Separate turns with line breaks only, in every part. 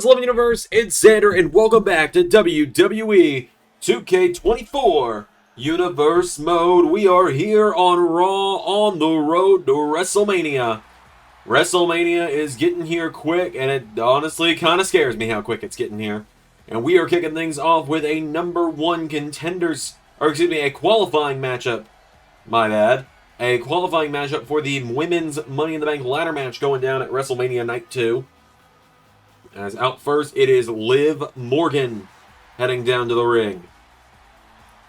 what's Love Universe? It's Xander, and welcome back to WWE 2K24 Universe Mode. We are here on Raw on the road to WrestleMania. WrestleMania is getting here quick, and it honestly kind of scares me how quick it's getting here. And we are kicking things off with a number one contenders, or excuse me, a qualifying matchup. My bad. A qualifying matchup for the women's Money in the Bank ladder match going down at WrestleMania Night 2. As out first, it is Liv Morgan heading down to the ring.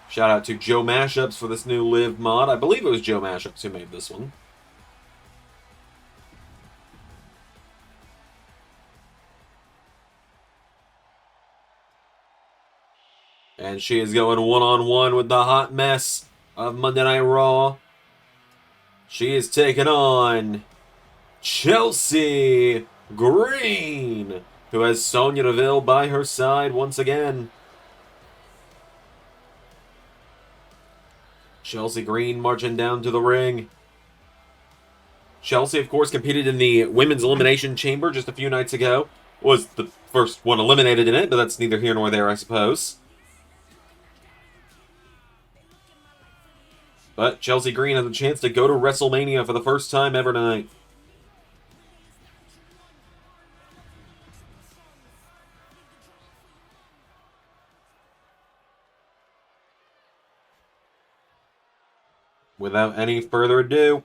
Shout out to Joe Mashups for this new Liv mod. I believe it was Joe Mashups who made this one. And she is going one-on-one with the hot mess of Monday Night Raw. She is taking on Chelsea Green, who has Sonya Deville by her side once again. Chelsea Green marching down to the ring. Chelsea, of course, competed in the Women's Elimination Chamber just a few nights ago. Was the first one eliminated in it, but that's neither here nor there, I suppose. But Chelsea Green has a chance to go to WrestleMania for the first time ever tonight. Without any further ado,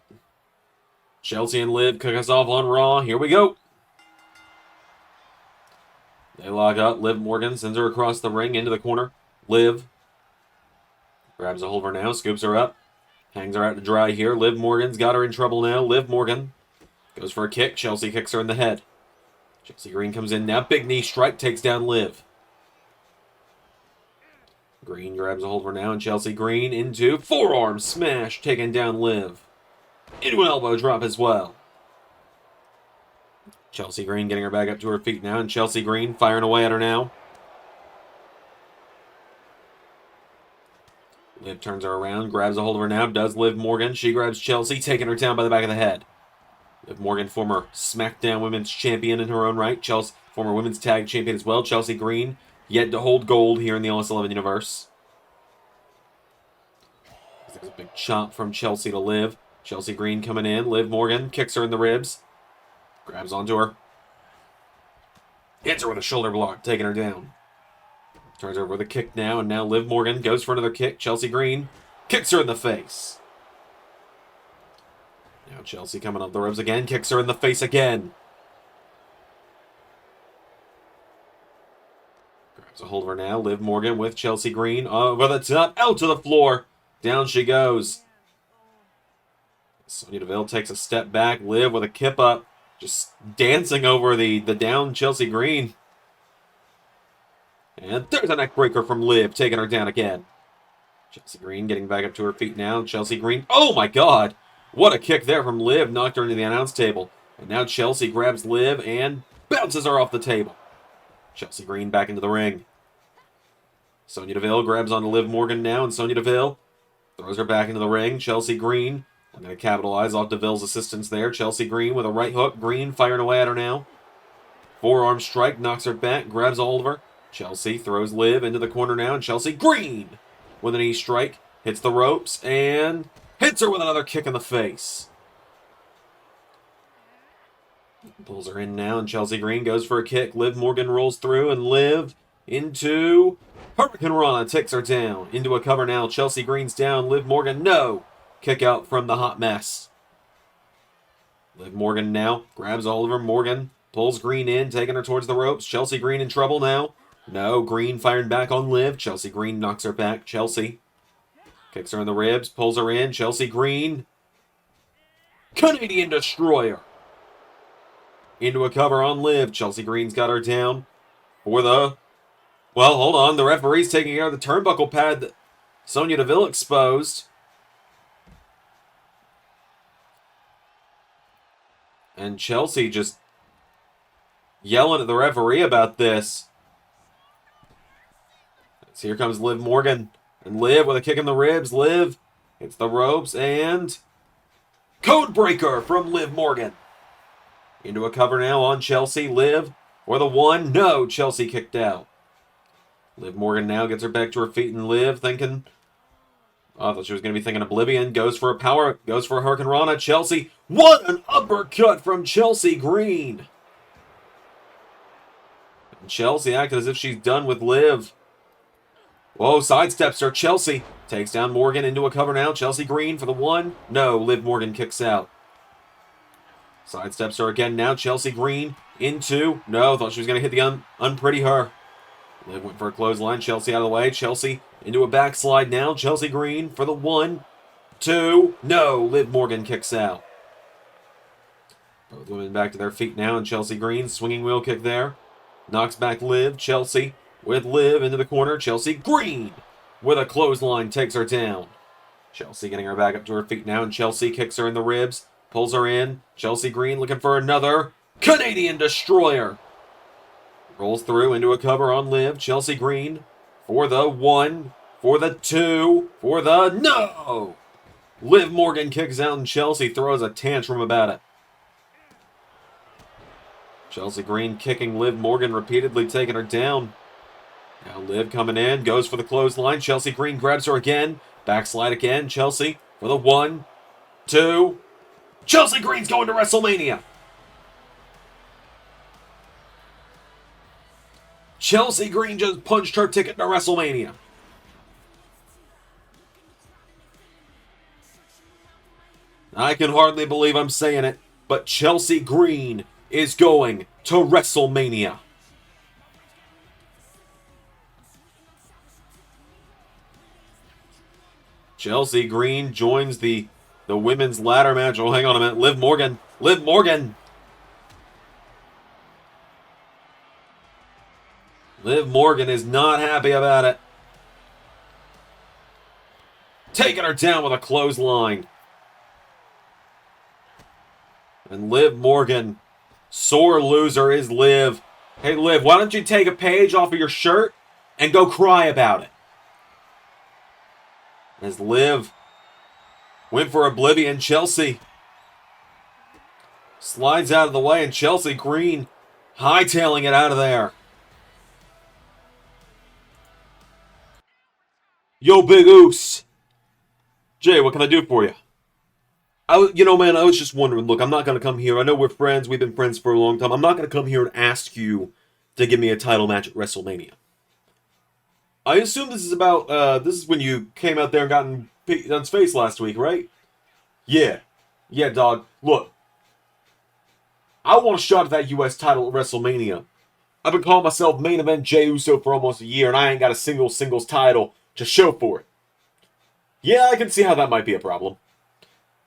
Chelsea and Liv kick us off on Raw. Here we go. They lock up. Liv Morgan sends her across the ring into the corner. Liv grabs a hold of her now, scoops her up. Hangs her out to dry here. Liv Morgan's got her in trouble now. Liv Morgan goes for a kick. Chelsea kicks her in the head. Chelsea Green comes in now. Big knee strike takes down Liv. Green grabs a hold of her now, and Chelsea Green into forearm smash, taking down Liv. Into an elbow drop as well. Chelsea Green getting her back up to her feet now, and Chelsea Green firing away at her now. Liv turns her around, grabs a hold of her now, does Liv Morgan. She grabs Chelsea, taking her down by the back of the head. Liv Morgan, former SmackDown Women's Champion in her own right. Chelsea, former Women's Tag Champion as well. Chelsea Green, yet to hold gold here in the LS11 universe. There's a big chop from Chelsea to Liv. Chelsea Green coming in. Liv Morgan kicks her in the ribs. Grabs onto her. Hits her with a shoulder block, taking her down. Turns her over with a kick now, and now Liv Morgan goes for another kick. Chelsea Green kicks her in the face. Now Chelsea coming up the ropes again, kicks her in the face again. Grabs a hold of her now. Liv Morgan with Chelsea Green over the top, out to the floor. Down she goes. Sonya Deville takes a step back. Liv with a kip up, just dancing over the down Chelsea Green. And there's a neck breaker from Liv, taking her down again. Chelsea Green getting back up to her feet now. Chelsea Green, oh my god! What a kick there from Liv, knocked her into the announce table. And now Chelsea grabs Liv and bounces her off the table. Chelsea Green back into the ring. Sonya Deville grabs onto Liv Morgan now, and Sonya Deville throws her back into the ring. Chelsea Green, I'm going to capitalize off Deville's assistance there. Chelsea Green with a right hook. Green firing away at her now. Forearm strike, knocks her back, grabs a hold of her. Chelsea throws Liv into the corner now, and Chelsea Green with a knee strike, hits the ropes, and hits her with another kick in the face. Pulls her in now, and Chelsea Green goes for a kick. Liv Morgan rolls through, and Liv into Hurricane Rana, takes her down. Into a cover now, Chelsea Green's down. Liv Morgan, no! Kick out from the hot mess. Liv Morgan now grabs all of her. Morgan pulls Green in, taking her towards the ropes. Chelsea Green in trouble now. No, Green firing back on Liv. Chelsea Green knocks her back. Chelsea kicks her in the ribs, pulls her in. Chelsea Green, Canadian Destroyer. Into a cover on Liv. Chelsea Green's got her down for the... Well, hold on. The referee's taking care of the turnbuckle pad that Sonya Deville exposed. And Chelsea just yelling at the referee about this. So here comes Liv Morgan. And Liv with a kick in the ribs. Liv hits the ropes and Code breaker from Liv Morgan. Into a cover now on Chelsea. Liv For the 1. No, Chelsea kicked out. Liv Morgan now gets her back to her feet, and Liv thinking... Oh, I thought she was going to be thinking Oblivion. Goes for a power. Goes for a Hurricane Rana. Chelsea. What an uppercut from Chelsea Green. And Chelsea acted as if she's done with Liv. Whoa, sidesteps her. Chelsea takes down Morgan into a cover now. Chelsea Green for the 1. No, Liv Morgan kicks out. Sidesteps her again now. Chelsea Green into... No, thought she was going to hit the unpretty her. Liv went for a clothesline. Chelsea out of the way. Chelsea into a backslide now. Chelsea Green for the 1, 2. No, Liv Morgan kicks out. Both women back to their feet now. And Chelsea Green, swinging wheel kick there. Knocks back Liv. Chelsea with Liv into the corner. Chelsea Green with a clothesline takes her down. Chelsea getting her back up to her feet now. And Chelsea kicks her in the ribs. Pulls her in. Chelsea Green looking for another Canadian Destroyer. Rolls through into a cover on Liv. Chelsea Green for the 1, for the 2, for the... No! Liv Morgan kicks out and Chelsea throws a tantrum about it. Chelsea Green kicking Liv Morgan repeatedly, taking her down. Now Liv coming in, goes for the clothesline. Chelsea Green grabs her again. Backslide again. Chelsea for the 1, 2... Chelsea Green's going to WrestleMania. Chelsea Green just punched her ticket to WrestleMania. I can hardly believe I'm saying it, but Chelsea Green is going to WrestleMania. Chelsea Green joins the women's ladder match. Oh, hang on a minute. Liv Morgan. Liv Morgan. Liv Morgan is not happy about it. Taking her down with a clothesline. And Liv Morgan, sore loser is Liv. Hey, Liv, why don't you take a page off of your shirt and go cry about it? As Liv went for Oblivion, Chelsea slides out of the way, and Chelsea Green hightailing it out of there. Yo, Big Oos. Jay, what can I do for you? Man, I was just wondering. Look, I'm not going to come here. I know we're friends. We've been friends for a long time. I'm not going to come here and ask you to give me a title match at WrestleMania. I assume this is about, this is when you came out there and got in Pete's face last week, right? Yeah. Yeah, dog. Look. I want a shot at that U.S. title at WrestleMania. I've been calling myself main event Jey Uso for almost a year, and I ain't got a singles title to show for it. Yeah, I can see how that might be a problem.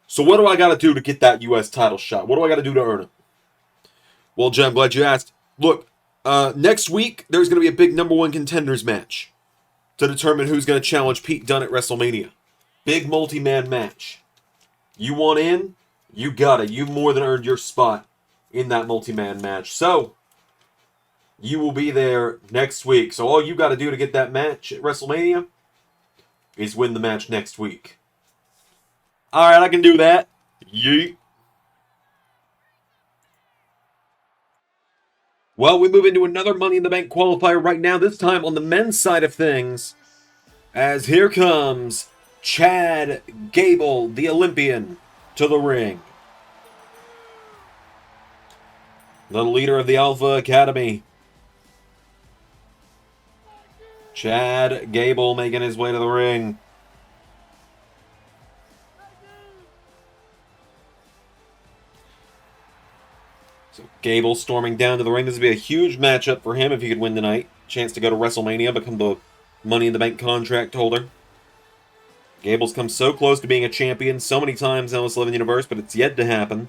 So what do I got to do to get that U.S. title shot? What do I got to do to earn it? Well, Jay, I'm glad you asked. Look, next week, there's going to be a big number 1 contenders match to determine who's going to challenge Pete Dunne at WrestleMania. Big multi-man match. You want in? You got it. You more than earned your spot in that multi-man match. So, you will be there next week. So all you got to do to get that match at WrestleMania is win the match next week. Alright, I can do that. Yeet. Well, we move into another Money in the Bank qualifier right now, this time on the men's side of things. As here comes Chad Gable, the Olympian, to the ring. The leader of the Alpha Academy. Chad Gable making his way to the ring. So Gable storming down to the ring. This would be a huge matchup for him if he could win tonight. Chance to go to WrestleMania, become the Money in the Bank contract holder. Gable's come so close to being a champion so many times in this 11 universe, but it's yet to happen.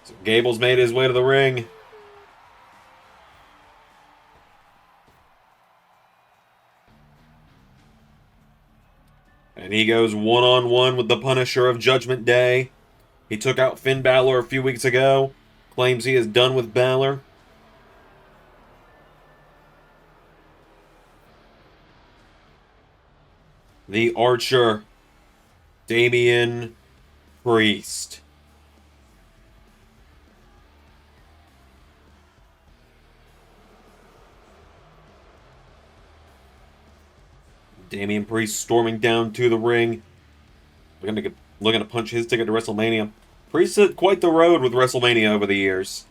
So Gable's made his way to the ring. And he goes one-on-one with the Punisher of Judgment Day. He took out Finn Balor a few weeks ago. Claims he is done with Balor. the Archer, Damian Priest. Damian Priest storming down to the ring. Looking to punch his ticket to WrestleMania. Priest had quite the road with WrestleMania over the years.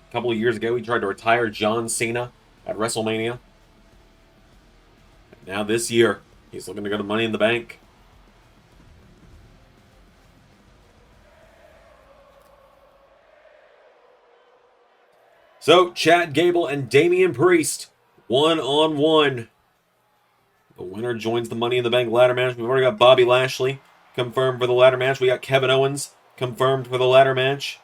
A couple of years ago, he tried to retire John Cena at WrestleMania. And now this year, he's looking to go to Money in the Bank. So, Chad Gable and Damian Priest, one-on-one. The winner joins the Money in the Bank ladder match. We've already got Bobby Lashley confirmed for the ladder match. We got Kevin Owens confirmed for the ladder match.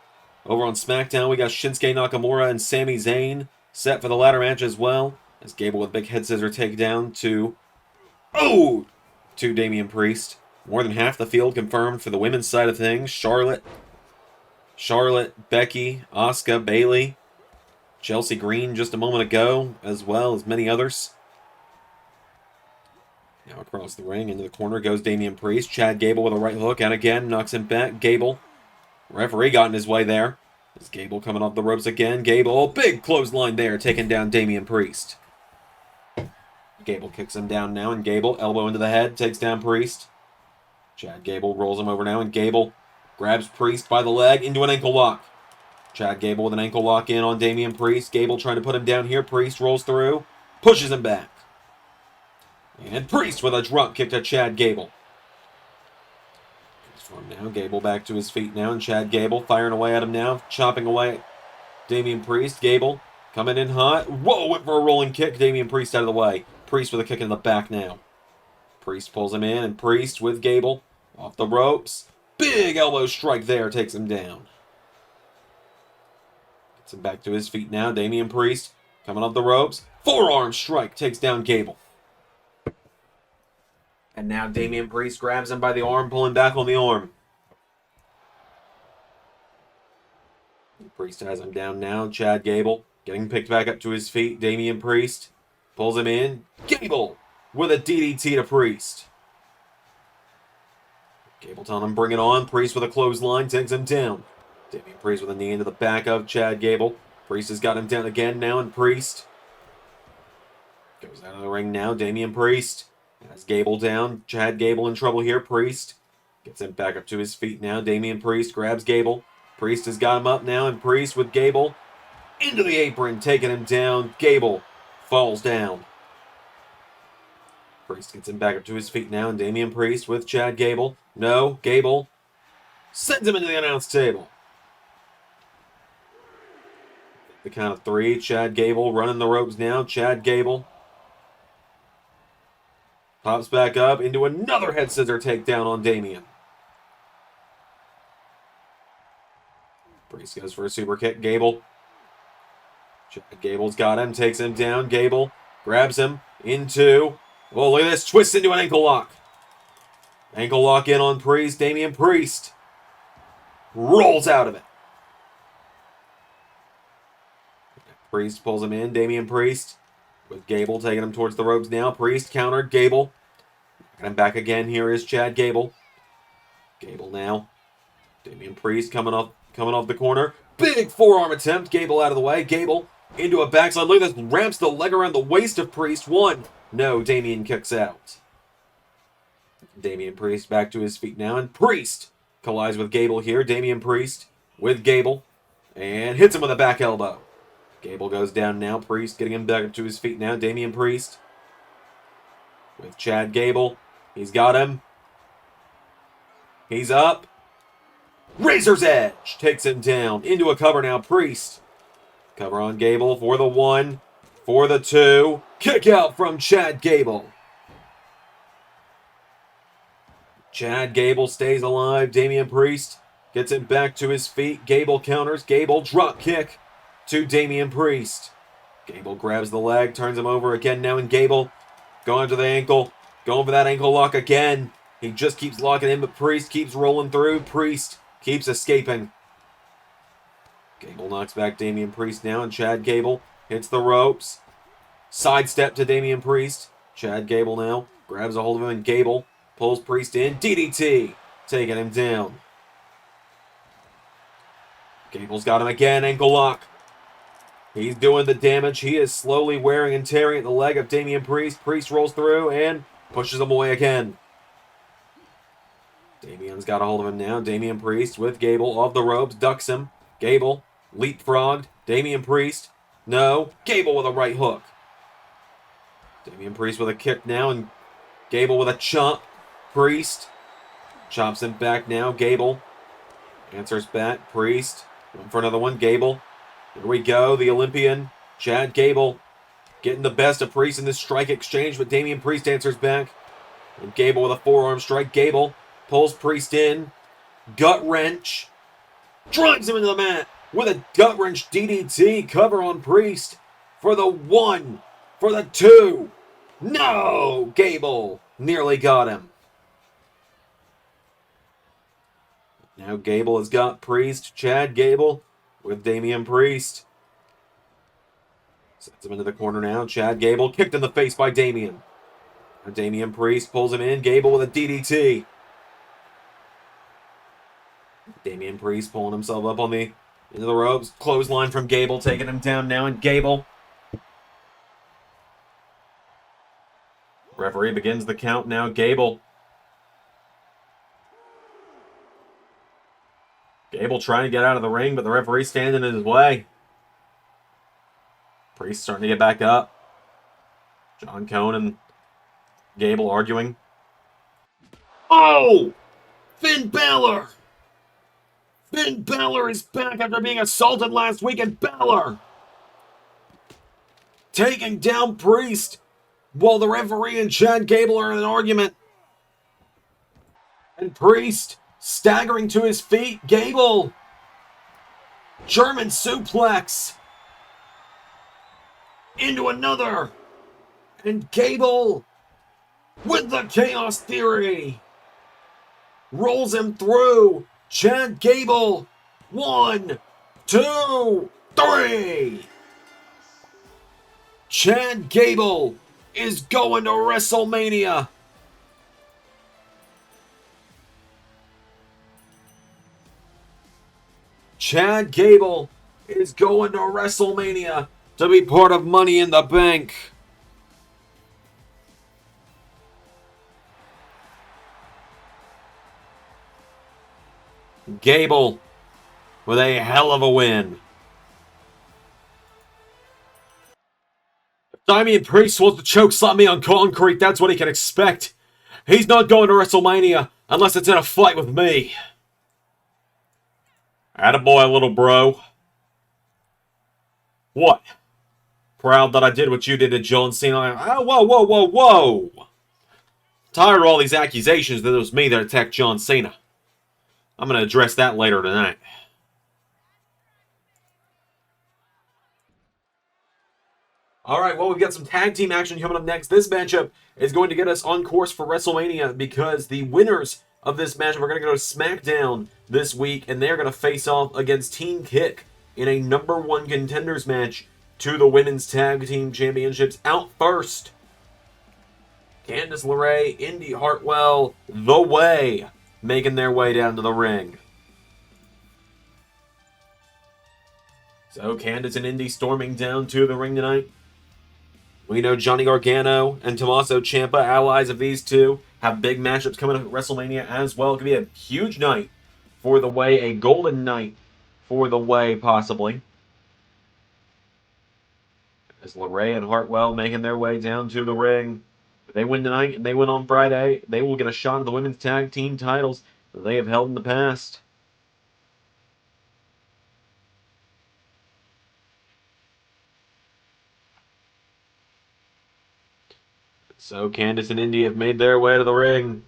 Over on SmackDown, we got Shinsuke Nakamura and Sami Zayn set for the ladder match as well. As Gable with big head scissor takedown to Damian Priest. More than half the field confirmed for the women's side of things. Charlotte, Becky, Asuka, Bayley, Chelsea Green just a moment ago, as well as many others. Now across the ring, into the corner goes Damian Priest. Chad Gable with a right hook, and again, knocks him back. Gable, referee got in his way there. As Gable coming off the ropes again. Gable, big clothesline there, taking down Damian Priest. Gable kicks him down now, and Gable, elbow into the head, takes down Priest. Chad Gable rolls him over now, and Gable grabs Priest by the leg into an ankle lock. Chad Gable with an ankle lock in on Damian Priest. Gable trying to put him down here. Priest rolls through, pushes him back. And Priest with a drop kick to Chad Gable. From now, Gable back to his feet now, and Chad Gable firing away at him now, chopping away at Damian Priest. Gable coming in hot. Whoa, went for a rolling kick. Damian Priest out of the way. Priest with a kick in the back now. Priest pulls him in, and Priest with Gable off the ropes. Big elbow strike there, takes him down. Gets him back to his feet now. Damian Priest coming off the ropes. Forearm strike takes down Gable. And now Damian Priest grabs him by the arm, pulling back on the arm. Priest has him down now. Chad Gable getting picked back up to his feet. Damian Priest pulls him in. Gable with a DDT to Priest. Gable telling him bring it on. Priest with a clothesline takes him down. Damian Priest with a knee into the back of Chad Gable. Priest has got him down again now, and Priest goes out of the ring now. Damian Priest has Gable down. Chad Gable in trouble here. Priest gets him back up to his feet now. Damian Priest grabs Gable. Priest has got him up now, and Priest with Gable into the apron, taking him down. Gable falls down. Priest gets him back up to his feet now, and Damian Priest with Chad Gable. No, Gable sends him into the announce table. The count of three. Chad Gable running the ropes now. Chad Gable pops back up into another head scissor takedown on Damian. Priest goes for a super kick. Gable. Chad Gable's got him. Takes him down. Gable grabs him into... Oh, look at this. Twists into an ankle lock. Ankle lock in on Priest. Damian Priest rolls out of it. Priest pulls him in. Damian Priest with Gable taking him towards the ropes now. Priest countered. Gable. And I'm back again. Here is Chad Gable. Gable now. Damian Priest coming off the corner. Big forearm attempt. Gable out of the way. Gable into a backslide. Look at this. Ramps the leg around the waist of Priest. One. No, Damian kicks out. Damian Priest back to his feet now. And Priest collides with Gable here. Damian Priest with Gable. And hits him with a back elbow. Gable goes down now. Priest getting him back to his feet now. Damian Priest with Chad Gable. He's got him. He's up. Razor's Edge takes him down. Into a cover now. Priest. Cover on Gable for the one. For the two. Kick out from Chad Gable. Chad Gable stays alive. Damian Priest gets him back to his feet. Gable counters. Gable drop kick to Damian Priest. Gable grabs the leg, turns him over again now, and Gable going to the ankle, going for that ankle lock again. He just keeps locking in, but Priest keeps rolling through. Priest keeps escaping. Gable knocks back Damian Priest now, and Chad Gable hits the ropes. Sidestep to Damian Priest. Chad Gable now grabs a hold of him, and Gable pulls Priest in. DDT, taking him down. Gable's got him again, ankle lock. He's doing the damage. He is slowly wearing and tearing at the leg of Damian Priest. Priest rolls through and pushes him away again. Damian's got a hold of him now. Damian Priest with Gable off the ropes, ducks him. Gable leapfrogged. Damian Priest, no. Gable with a right hook. Damian Priest with a kick now, and Gable with a chop. Priest chops him back now. Gable answers back. Priest going for another one. Gable. Here we go. The Olympian, Chad Gable, getting the best of Priest in this strike exchange, but Damian Priest answers back. And Gable with a forearm strike. Gable pulls Priest in. Gut wrench. Drives him into the mat with a gut wrench DDT. Cover on Priest for the 1, for the 2. No! Gable nearly got him. Now Gable has got Priest. Chad Gable with Damian Priest. Sets him into the corner now. Chad Gable kicked in the face by Damian. Now Damian Priest pulls him in. Gable with a DDT. Damian Priest pulling himself up on the into the ropes. Clothesline from Gable, taking him down now, and Gable. Referee begins the count now. Gable trying to get out of the ring, but the referee standing in his way. Priest starting to get back up. John Cone and Gable arguing. Oh! Finn Balor! Finn Balor is back after being assaulted last week, and Balor taking down Priest while the referee and Chad Gable are in an argument. And Priest staggering to his feet. Gable. German suplex. Into another. And Gable with the Chaos Theory. Rolls him through. Chad Gable. 1, 2, 3. Chad Gable is going to WrestleMania. Chad Gable is going to WrestleMania to be part of Money in the Bank. Gable with a hell of a win. If Damian Priest wants to choke slam me on concrete, that's what he can expect. He's not going to WrestleMania unless it's in a fight with me. Attaboy, little bro. What? Proud that I did what you did to John Cena? Oh, whoa. Tired of all these accusations that it was me that attacked John Cena. I'm going to address that later tonight. Alright, well, we've got some tag team action coming up next. This matchup is going to get us on course for WrestleMania because the winners of this matchup are going to go to SmackDown this week, and they're going to face off against Team Kick in a #1 contenders match to the Women's Tag Team Championships. Out first, Candice LeRae, Indy Hartwell, The Way, making their way down to the ring. So Candice and Indy storming down to the ring tonight. We know Johnny Gargano and Tommaso Ciampa, allies of these two, have big matchups coming up at WrestleMania as well. It could be a huge night for The Way, a golden night for The Way, possibly. As LeRae and Hartwell making their way down to the ring. If they win tonight and they win on Friday, they will get a shot at the women's tag team titles that they have held in the past. So Candice and Indy have made their way to the ring.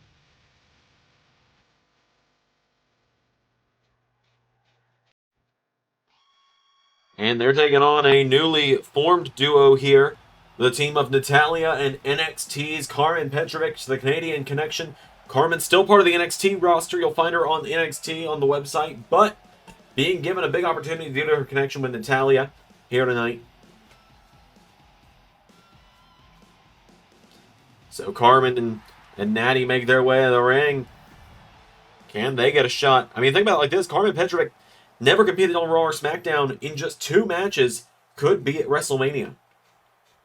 And they're taking on a newly formed duo here. The team of Natalya and NXT's Karmen Petrovic, the Canadian connection. Karmen's still part of the NXT roster. You'll find her on NXT on the website. But being given a big opportunity due to her connection with Natalya here tonight. So Karmen and Natty make their way to the ring. Can they get a shot? I mean, think about it like this. Karmen Petrovic never competed on Raw or SmackDown in just 2 matches. Could be at WrestleMania.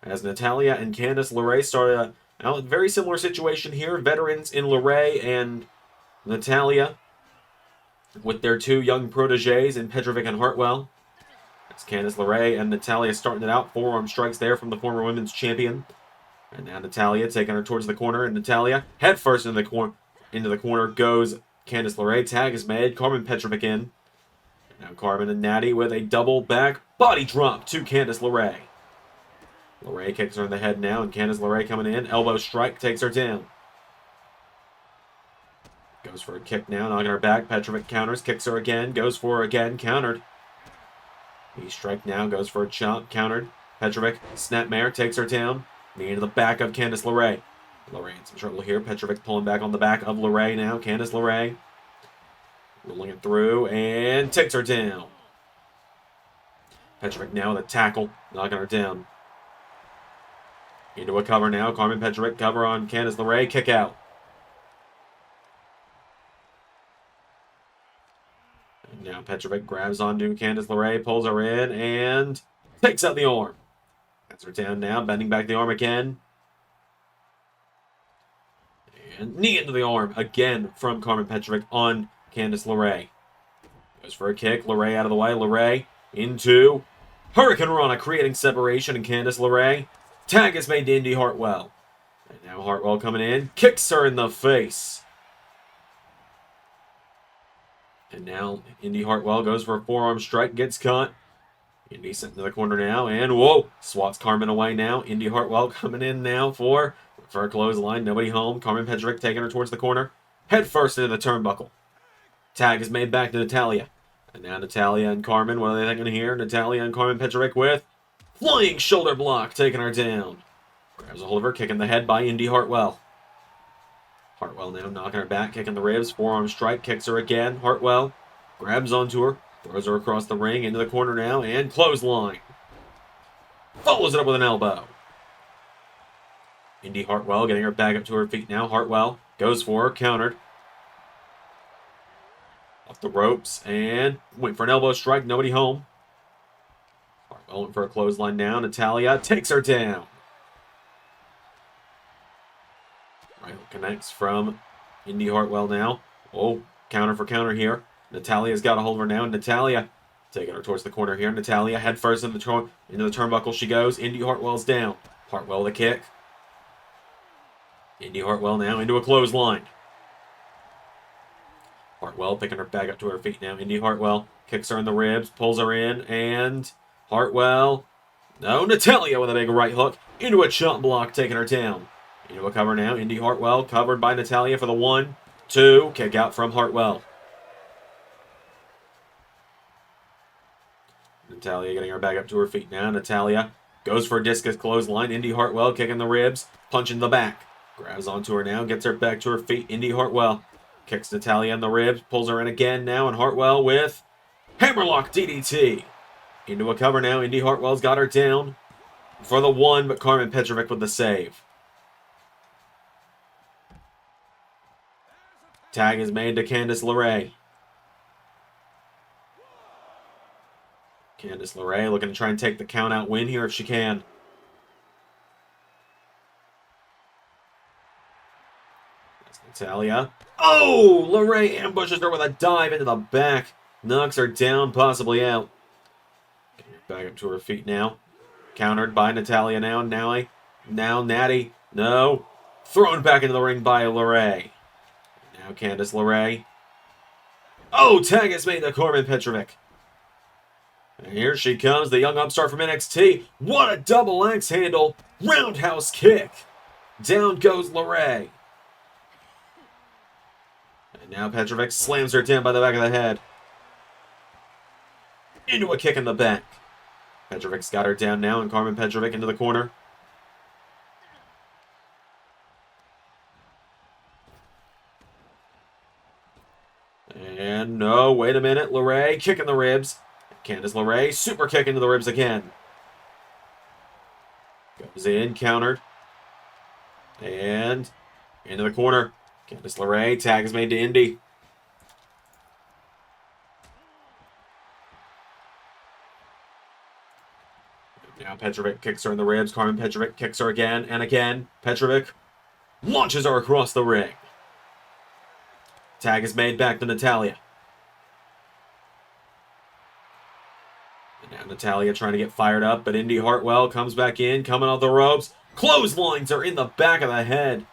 As Natalya and Candice LeRae started a very similar situation here. Veterans in LeRae and Natalya with their 2 young proteges in Petrovic and Hartwell. As Candice LeRae and Natalya starting it out. Forearm strikes there from the former women's champion. And now Natalya taking her towards the corner. And Natalya head first into the corner goes Candice LeRae. Tag is made. Karmen Petrovic in. And now Karmen and Natty with a double back body drop to Candice LeRae. LeRae kicks her in the head now, and Candice LeRae coming in. Elbow strike takes her down. Goes for a kick now, knocking her back. Petrovic counters, kicks her again, goes for her again, countered. Knee strike now, goes for a chop, countered. Petrovic, snapmare, takes her down. Knee into the back of Candice LeRae. LeRae in some trouble here. Petrovic pulling back on the back of LeRae now. Candice LeRae rolling it through and takes her down. Petrovic now with a tackle, knocking her down. Into a cover now. Karmen Petrovic cover on Candice LeRae. Kick out. And now Petrovic grabs onto Candice LeRae, pulls her in, and takes out the arm. Gets her down now, bending back the arm again. And knee into the arm again from Karmen Petrovic on Candice LeRae. Goes for a kick. LeRae out of the way. LeRae into Hurricane Rana, creating separation, and Candice LeRae. Tag is made to Indy Hartwell. And now Hartwell coming in. Kicks her in the face. And now Indy Hartwell goes for a forearm strike. Gets caught. Indy sent to the corner now. And whoa. Swats Karmen away now. Indy Hartwell coming in now for a clothesline. Nobody home. Karmen Petrovic taking her towards the corner. Head first into the turnbuckle. Tag is made back to Natalya. And now Natalya and Karmen. What are they thinking here? Natalya and Karmen Petrovic with flying shoulder block, taking her down. Grabs a hold of her, kicking the head by Indy Hartwell. Hartwell now knocking her back, kicking the ribs. Forearm strike, kicks her again. Hartwell grabs onto her, throws her across the ring, into the corner now, and clothesline. Follows it up with an elbow. Indy Hartwell getting her back up to her feet now. Hartwell goes for her, countered. Off the ropes, and went for an elbow strike, nobody home. Hartwell went for a clothesline now. Natalya takes her down. Right hook connects from Indy Hartwell now. Oh, counter for counter here. Natalya's got a hold of her now. Natalya taking her towards the corner here. Natalya head first into the turnbuckle she goes. Indy Hartwell's down. Hartwell the kick. Indy Hartwell now into a clothesline. Hartwell picking her back up to her feet now. Indy Hartwell kicks her in the ribs, pulls her in, and Hartwell. No, Natalya with a big right hook into a chop block, taking her down. Into a cover now. Indy Hartwell covered by Natalya for the 1, 2. Kick out from Hartwell. Natalya getting her back up to her feet now. Natalya goes for a discus clothesline. Indy Hartwell kicking the ribs, punching the back. Grabs onto her now, gets her back to her feet. Indy Hartwell kicks Natalya in the ribs, pulls her in again now, and Hartwell with hammerlock DDT. Into a cover now. Indy Hartwell's got her down for the 1, but Karmen Petrovic with the save. Tag is made to Candice LeRae. Candice LeRae looking to try and take the count-out win here if she can. That's Natalya. Oh! LeRae ambushes her with a dive into the back. Knocks her down, possibly out. Getting her back up to her feet now. Countered by Natalya now. Now Natty. No. Thrown back into the ring by LeRae. Now Candice LeRae. Oh! Tag is made to Karmen Petrovic. And here she comes, the young upstart from NXT. What a double axe handle. Roundhouse kick. Down goes LeRae. And now Petrovic slams her down by the back of the head. Into a kick in the back. Petrovic's got her down now, and Karmen Petrovic into the corner. And no, wait a minute. LeRae kicking the ribs. Candice LeRae super kick into the ribs again. Goes in, countered. And into the corner. Candice LeRae, tag is made to Indy. Now Petrovic kicks her in the ribs. Karmen Petrovic kicks her again and again. Petrovic launches her across the ring. Tag is made back to Natalya. And now Natalya trying to get fired up, but Indy Hartwell comes back in, coming off the ropes. Clotheslines her in the back of the head.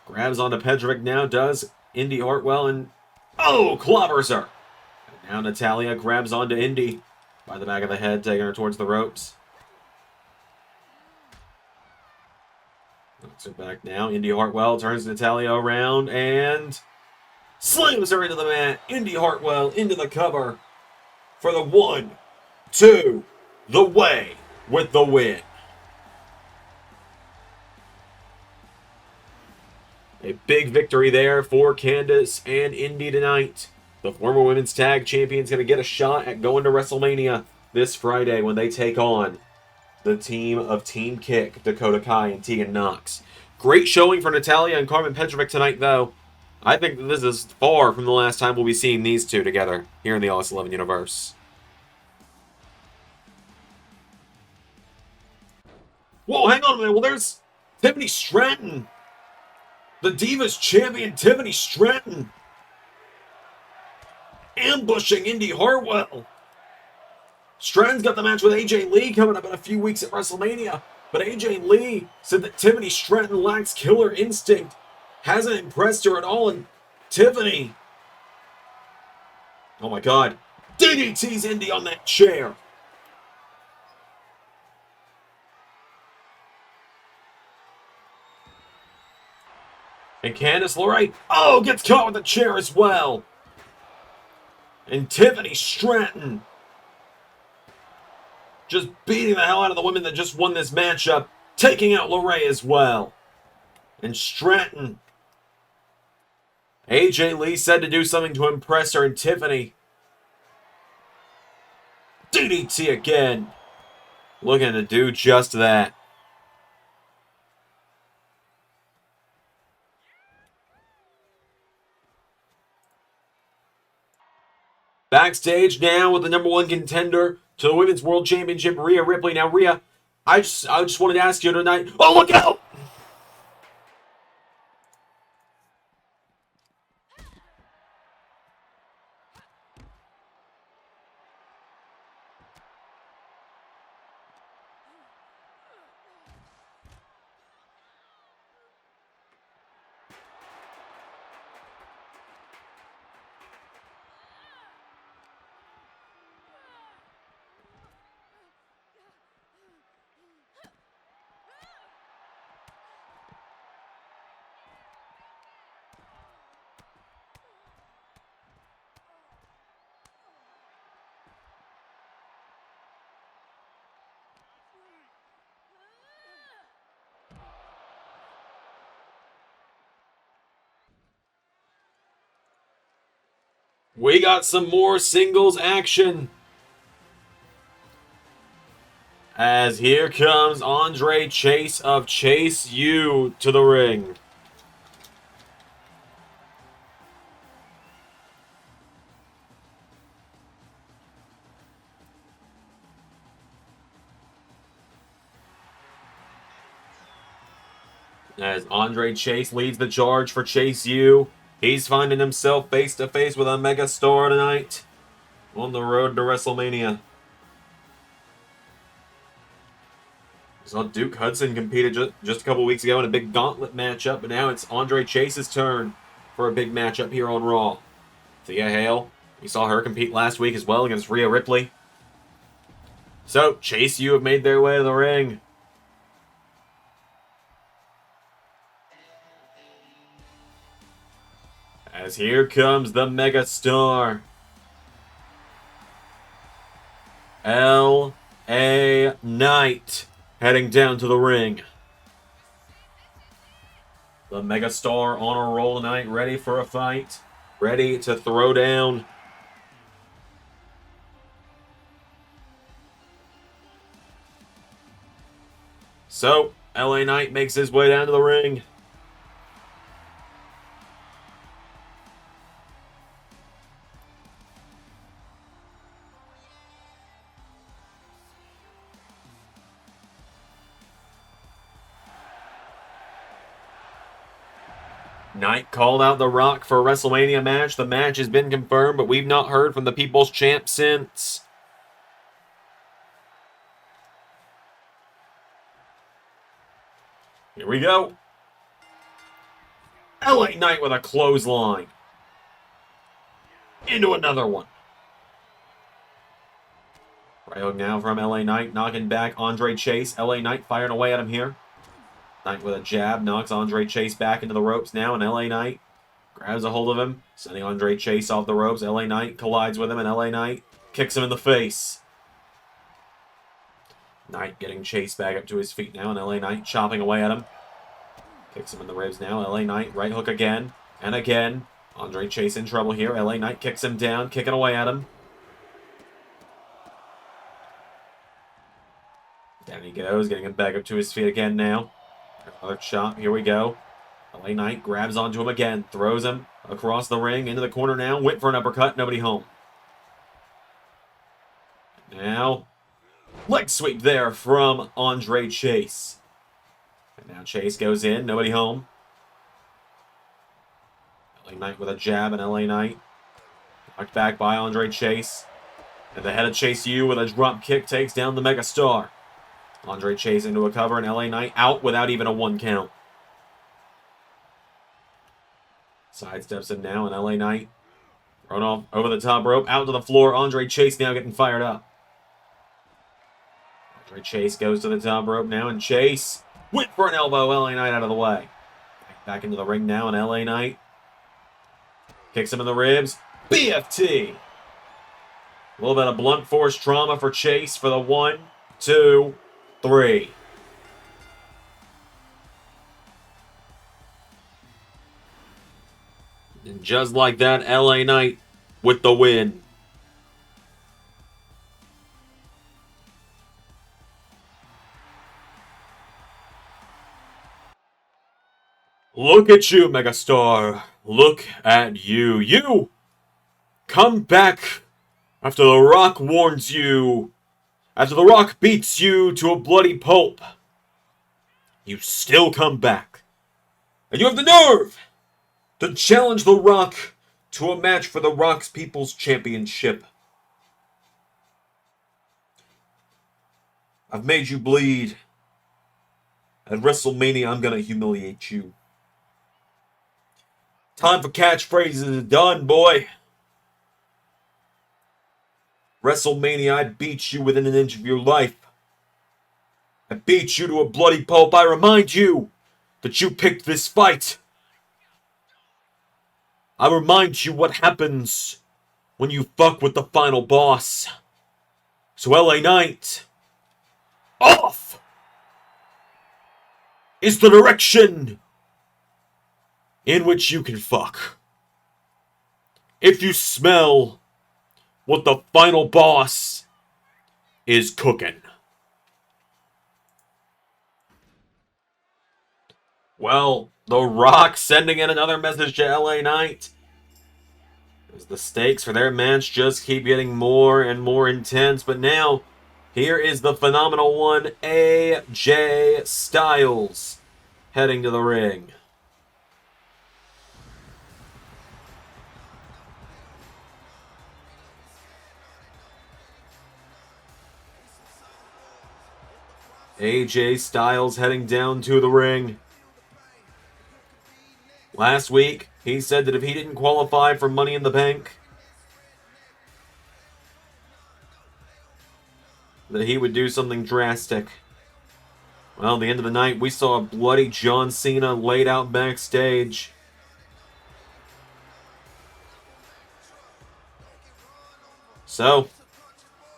Grabs onto Petrovic now, does Indy Hartwell, and oh, clobbers her. And now Natalya grabs onto Indy by the back of the head, taking her towards the ropes. Knocks her back now. Indy Hartwell turns Natalya around and slams her into the mat. Indy Hartwell into the cover for the 1, 2, the way with the win. A big victory there for Candice and Indy tonight. The former women's tag champion's going to get a shot at going to WrestleMania this Friday when they take on the team of Team Kick, Dakota Kai and Tegan Knox. Great showing for Natalya and Karmen Petrovic tonight, though. I think that this is far from the last time we'll be seeing these two together here in the All 11 universe. Whoa, hang on a minute. Well, there's Tiffany Stratton. The Divas champion, Tiffany Stratton. Ambushing Indy Hartwell. Stratton's got the match with AJ Lee coming up in a few weeks at WrestleMania. But AJ Lee said that Tiffany Stratton lacks killer instinct. Hasn't impressed her at all. And Tiffany. Oh my God. DDT's Indy on that chair. And Candice LeRae, oh, gets caught with the chair as well. And Tiffany Stratton just beating the hell out of the women that just won this matchup, taking out LeRae as well. And Stratton. AJ Lee said to do something to impress her, and Tiffany. DDT again. Looking to do just that. Backstage now with the #1 contender to the Women's World Championship, Ria Ripley. Now, Ria, I just wanted to ask you tonight. Oh, look out! We got some more singles action. As here comes Andre Chase of Chase U to the ring. As Andre Chase leads the charge for Chase U. He's finding himself face-to-face with a megastar tonight on the road to WrestleMania. We saw Duke Hudson competed just a couple weeks ago in a big gauntlet matchup, but now it's Andre Chase's turn for a big matchup here on Raw. Thea Hale, we saw her compete last week as well against Ria Ripley. So, Chase U have made their way to the ring. As here comes the megastar, L.A. Knight, heading down to the ring. The megastar on a roll tonight, ready for a fight, ready to throw down So, LA Knight makes his way down to the ring. Knight called out The Rock for a WrestleMania match. The match has been confirmed, but we've not heard from the People's Champ since. Here we go. LA Knight with a clothesline. Into another one. Right hook now from LA Knight, knocking back Andre Chase. LA Knight firing away at him here. Knight with a jab, knocks Andre Chase back into the ropes now, and LA Knight grabs a hold of him, sending Andre Chase off the ropes. LA Knight collides with him, and LA Knight kicks him in the face. Knight getting Chase back up to his feet now, and LA Knight chopping away at him. Kicks him in the ribs now. LA Knight right hook again and again. Andre Chase in trouble here. LA Knight kicks him down, kicking away at him. Down he goes, getting him back up to his feet again now. Another chop. Here we go. LA Knight grabs onto him again. Throws him across the ring. Into the corner now. Went for an uppercut. Nobody home. Now, leg sweep there from Andre Chase. And now Chase goes in. Nobody home. LA Knight with a jab, and LA Knight knocked back by Andre Chase. And the head of Chase U with a drop kick takes down the megastar. Andre Chase into a cover, and LA Knight out without even a 1 count. Sidesteps him now, and LA Knight thrown off over the top rope, out to the floor. Andre Chase now getting fired up. Andre Chase goes to the top rope now, and Chase went for an elbow. LA Knight out of the way. Back into the ring now, and LA Knight kicks him in the ribs. BFT. A little bit of blunt force trauma for Chase for the 1, 2, 3. And just like that, LA Knight with the win. Look at you, megastar. Look at you. You come back after The Rock warns you. After The Rock beats you to a bloody pulp, you still come back. And you have the nerve to challenge The Rock to a match for The Rock's People's Championship. I've made you bleed. At WrestleMania, I'm gonna humiliate you. Time for catchphrases done, boy. WrestleMania, I beat you within an inch of your life. I beat you to a bloody pulp. I remind you that you picked this fight. I remind you what happens when you fuck with the final boss. So LA Knight, off is the direction in which you can fuck. If you smell what the final boss is cooking. Well, The Rock sending in another message to LA Knight. As the stakes for their match just keep getting more and more intense. But now, here is the phenomenal one, AJ Styles, heading to the ring. AJ Styles heading down to the ring. Last week, he said that if he didn't qualify for Money in the Bank, that he would do something drastic. Well, at the end of the night, we saw a bloody John Cena laid out backstage. So,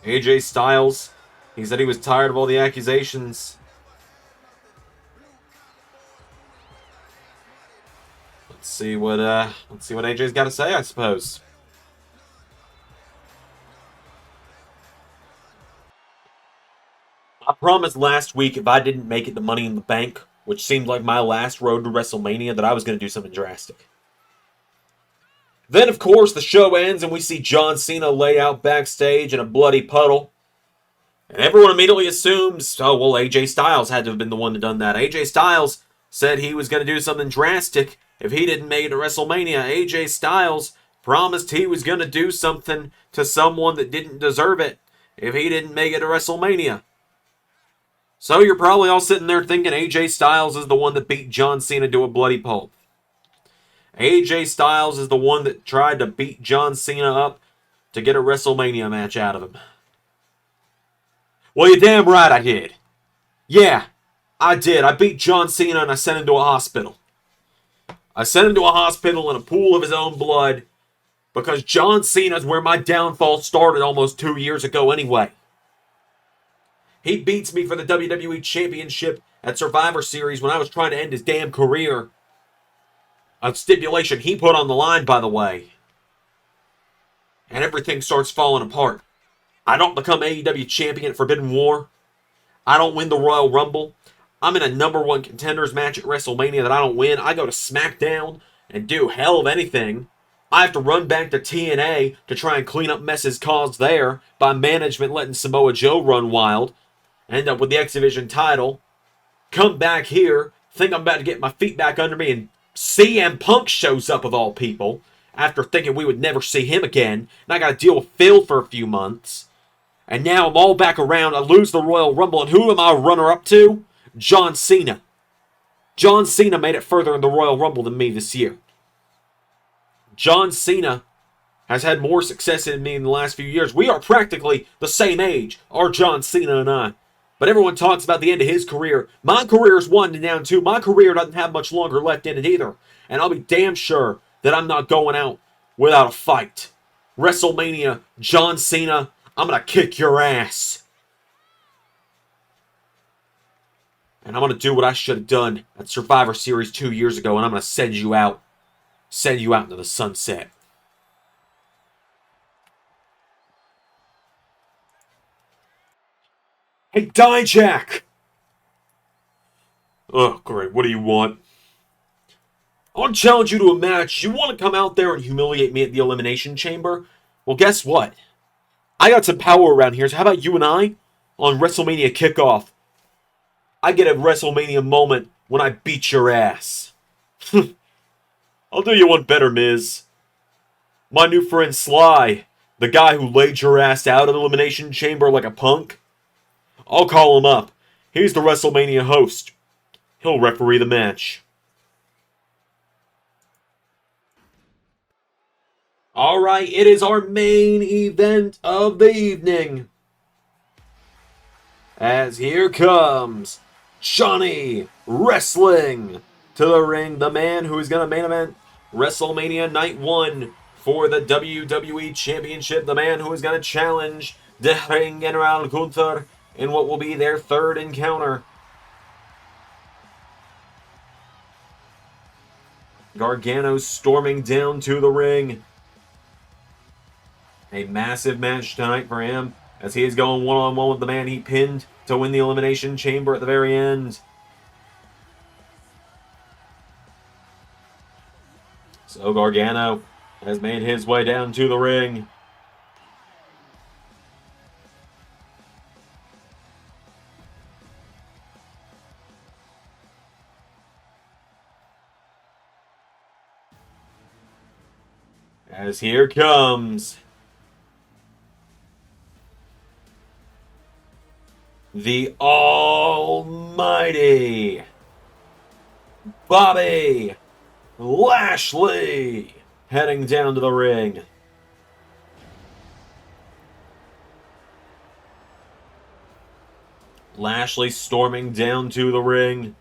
AJ Styles, he said he was tired of all the accusations. Let's see what AJ's got to say, I suppose. promised last week if I didn't make it to Money in the Bank, which seemed like my last road to WrestleMania, that I was going to do something drastic. Then, of course, the show ends and we see John Cena lay out backstage in a bloody puddle. And everyone immediately assumes, oh, well, AJ Styles had to have been the one that done that. AJ Styles said he was going to do something drastic if he didn't make it to WrestleMania. AJ Styles promised he was going to do something to someone that didn't deserve it if he didn't make it to WrestleMania. So you're probably all sitting there thinking AJ Styles is the one that beat John Cena to a bloody pulp. AJ Styles is the one that tried to beat John Cena up to get a WrestleMania match out of him. Well, you're damn right I did. Yeah, I did. I beat John Cena and I sent him to a hospital. I sent him to a hospital in a pool of his own blood because John Cena's where my downfall started almost 2 years ago anyway. He beats me for the WWE Championship at Survivor Series when I was trying to end his damn career. A stipulation he put on the line, by the way. And everything starts falling apart. I don't become AEW champion at Forbidden War. I don't win the Royal Rumble. I'm in a #1 contenders match at WrestleMania that I don't win. I go to SmackDown and do hell of anything. I have to run back to TNA to try and clean up messes caused there by management letting Samoa Joe run wild. End up with the X Division title. Come back here, think I'm about to get my feet back under me, and CM Punk shows up of all people after thinking we would never see him again. And I got to deal with Phil for a few months. And now I'm all back around. I lose the Royal Rumble. And who am I runner-up to? John Cena. John Cena made it further in the Royal Rumble than me this year. John Cena has had more success than me in the last few years. We are practically the same age, our John Cena and I. But everyone talks about the end of his career. My career is winding down too. My career doesn't have much longer left in it either. And I'll be damn sure that I'm not going out without a fight. WrestleMania, John Cena, I'm going to kick your ass. And I'm going to do what I should have done at Survivor Series 2 years ago, and I'm going to send you out. Send you out into the sunset. Hey, Dijak! Oh, great. What do you want? I want to challenge you to a match. You want to come out there and humiliate me at the Elimination Chamber? Well, guess what? I got some power around here, so how about you and I on WrestleMania Kickoff? I get a WrestleMania moment when I beat your ass. I'll do you one better, Miz. My new friend Sly, the guy who laid your ass out of the Elimination Chamber like a punk, I'll call him up. He's the WrestleMania host. He'll referee the match. Alright, it is our main event of the evening. As here comes Johnny Wrestling to the ring. The man who is going to main event WrestleMania Night 1 for the WWE Championship. The man who is going to challenge the Ring General Gunther in what will be their third encounter. Gargano storming down to the ring. A massive match tonight for him as he is going one-on-one with the man he pinned to win the Elimination Chamber at the very end. So Gargano has made his way down to the ring. As here comes the almighty Bobby Lashley heading down to the ring. Lashley storming down to the ring.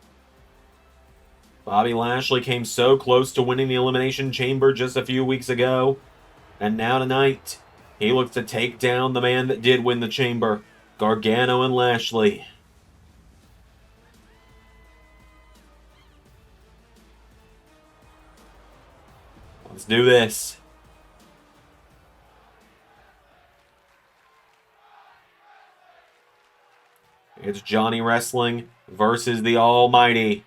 Bobby Lashley came so close to winning the Elimination Chamber just a few weeks ago. And now tonight, he looks to take down the man that did win the Chamber, Gargano and Lashley. Let's do this. It's Johnny Wrestling versus the Almighty.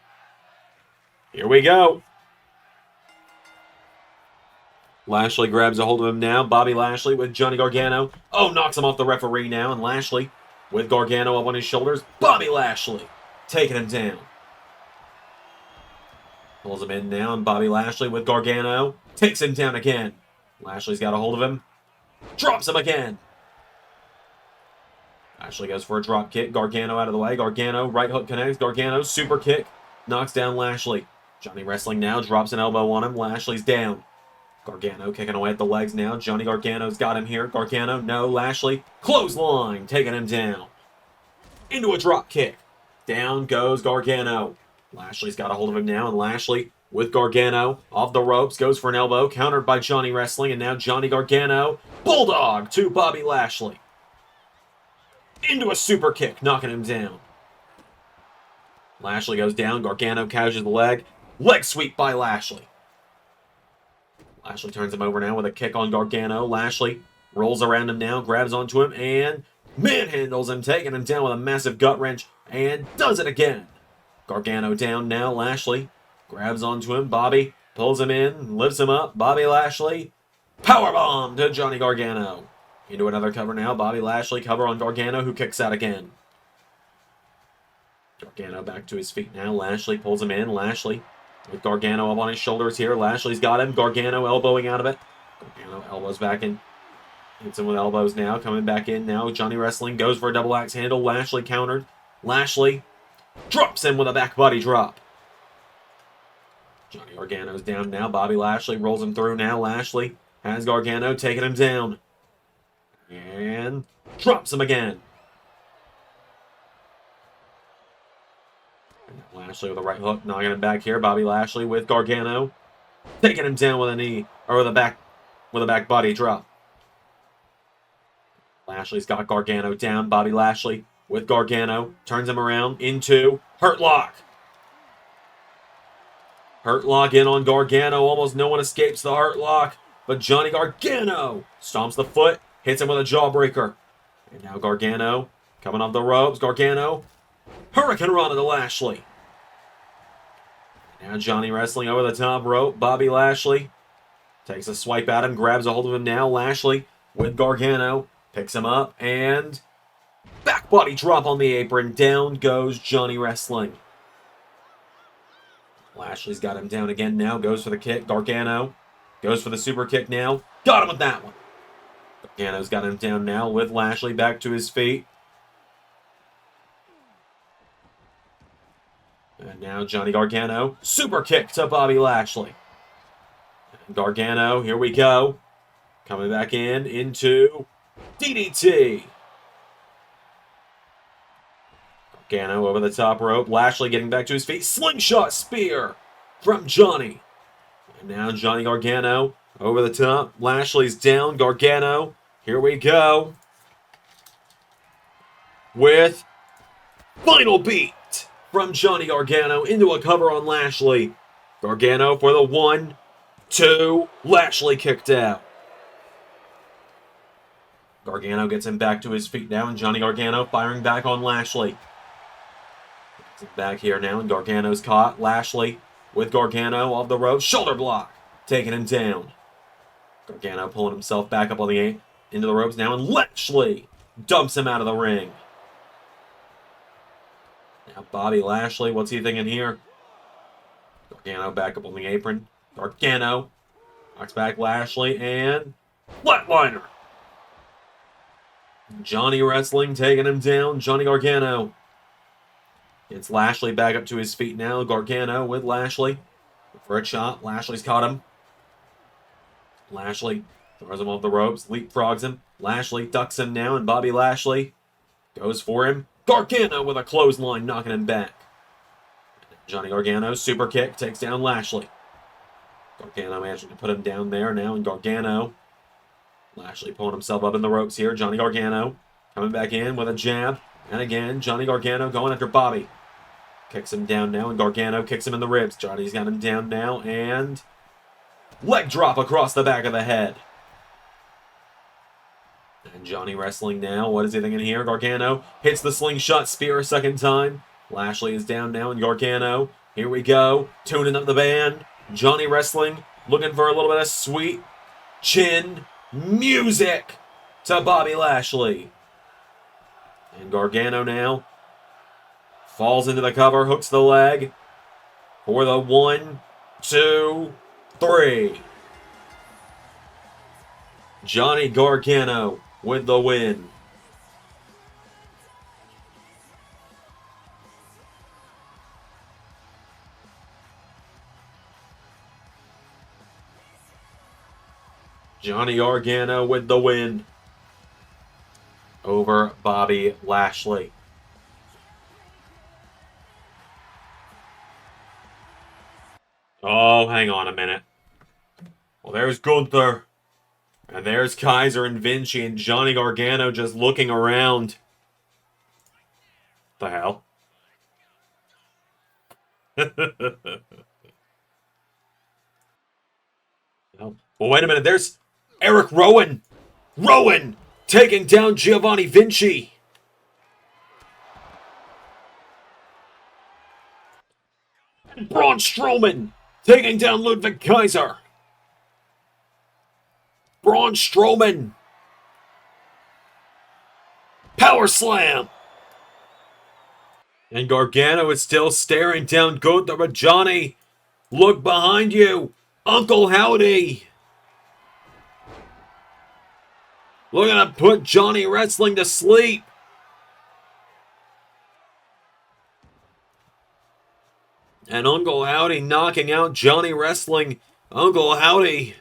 Here we go. Lashley grabs a hold of him now. Bobby Lashley with Johnny Gargano. Oh, knocks him off the referee now. And Lashley with Gargano up on his shoulders. Bobby Lashley taking him down. Pulls him in now. And Bobby Lashley with Gargano takes him down again. Lashley's got a hold of him. Drops him again. Lashley goes for a drop kick. Gargano out of the way. Gargano right hook connects. Gargano super kick. Knocks down Lashley. Johnny Wrestling now. Drops an elbow on him. Lashley's down. Gargano kicking away at the legs now. Johnny Gargano's got him here. Gargano, no. Lashley, clothesline, taking him down. Into a drop kick. Down goes Gargano. Lashley's got a hold of him now, and Lashley with Gargano off the ropes, goes for an elbow, countered by Johnny Wrestling, and now Johnny Gargano, bulldog to Bobby Lashley. Into a super kick, knocking him down. Lashley goes down. Gargano catches the leg. Leg sweep by Lashley. Lashley turns him over now with a kick on Gargano. Lashley rolls around him now, grabs onto him, and manhandles him, taking him down with a massive gut wrench, and does it again. Gargano down now. Lashley grabs onto him. Bobby pulls him in, lifts him up. Bobby Lashley, powerbomb to Johnny Gargano. Into another cover now. Bobby Lashley cover on Gargano, who kicks out again. Gargano back to his feet now. Lashley pulls him in. Lashley with Gargano up on his shoulders here. Lashley's got him. Gargano elbowing out of it. Gargano elbows back in. Hits him with elbows now. Coming back in now. Johnny Wrestling goes for a double axe handle. Lashley countered. Lashley drops him with a back body drop. Johnny Gargano's down now. Bobby Lashley rolls him through now. Lashley has Gargano taking him down. And drops him again. Lashley with a right hook, knocking him back here. Bobby Lashley with Gargano, taking him down with a knee, or with a back body drop. Lashley's got Gargano down. Bobby Lashley with Gargano turns him around into Hurt Lock. Hurt Lock in on Gargano. Almost no one escapes the Hurt Lock, but Johnny Gargano stomps the foot, hits him with a jawbreaker, and now Gargano coming off the ropes. Gargano Hurricane Rana to Lashley. Now Johnny Wrestling over the top rope. Bobby Lashley takes a swipe at him, grabs a hold of him now. Lashley with Gargano, picks him up, and back body drop on the apron. Down goes Johnny Wrestling. Lashley's got him down again now, goes for the kick. Gargano goes for the super kick now. Got him with that one. Gargano's got him down now with Lashley back to his feet. And now Johnny Gargano, super kick to Bobby Lashley. And Gargano, here we go. Coming back into DDT. Gargano over the top rope. Lashley getting back to his feet. Slingshot spear from Johnny. And now Johnny Gargano over the top. Lashley's down. Gargano, here we go. With final beat from Johnny Gargano into a cover on Lashley. Gargano for the 1, 2. Lashley kicked out. Gargano gets him back to his feet now, and Johnny Gargano firing back on Lashley. Gets him back here now, and Gargano's caught. Lashley with Gargano off the rope. Shoulder block, taking him down. Gargano pulling himself back up on the into the ropes now, and Lashley dumps him out of the ring. Now Bobby Lashley, what's he thinking here? Gargano back up on the apron. Gargano knocks back Lashley and flatliner. Johnny Wrestling taking him down. Johnny Gargano. It's Lashley back up to his feet now. Gargano with Lashley for a chop. Lashley's caught him. Lashley throws him off the ropes, leapfrogs him. Lashley ducks him now, and Bobby Lashley goes for him. Gargano with a clothesline, knocking him back. Johnny Gargano, super kick, takes down Lashley. Gargano managing to put him down there now, and Gargano. Lashley pulling himself up in the ropes here. Johnny Gargano coming back in with a jab. And again, Johnny Gargano going after Bobby. Kicks him down now, and Gargano kicks him in the ribs. Johnny's got him down now, and leg drop across the back of the head. Johnny wrestling now. What is he thinking here? Gargano hits the slingshot spear a second time. Lashley is down now, and Gargano. Here we go. Tuning up the band. Johnny wrestling. Looking for a little bit of sweet chin music to Bobby Lashley. And Gargano now falls into the cover, hooks the leg for the 1, 2, 3. Johnny Gargano with the win. Johnny Gargano with the win over Bobby Lashley. Oh, hang on a minute. Well, there's Gunther. And there's Kaiser and Vinci and Johnny Gargano just looking around. The hell? Well, wait a minute. There's Eric Rowan. Rowan taking down Giovanni Vinci. Braun Strowman taking down Ludwig Kaiser. Braun Strowman. Power slam. And Gargano is still staring down Gunther, but Johnny, look behind you. Uncle Howdy. Looking to put Johnny wrestling to sleep. And Uncle Howdy knocking out Johnny wrestling. Uncle Howdy.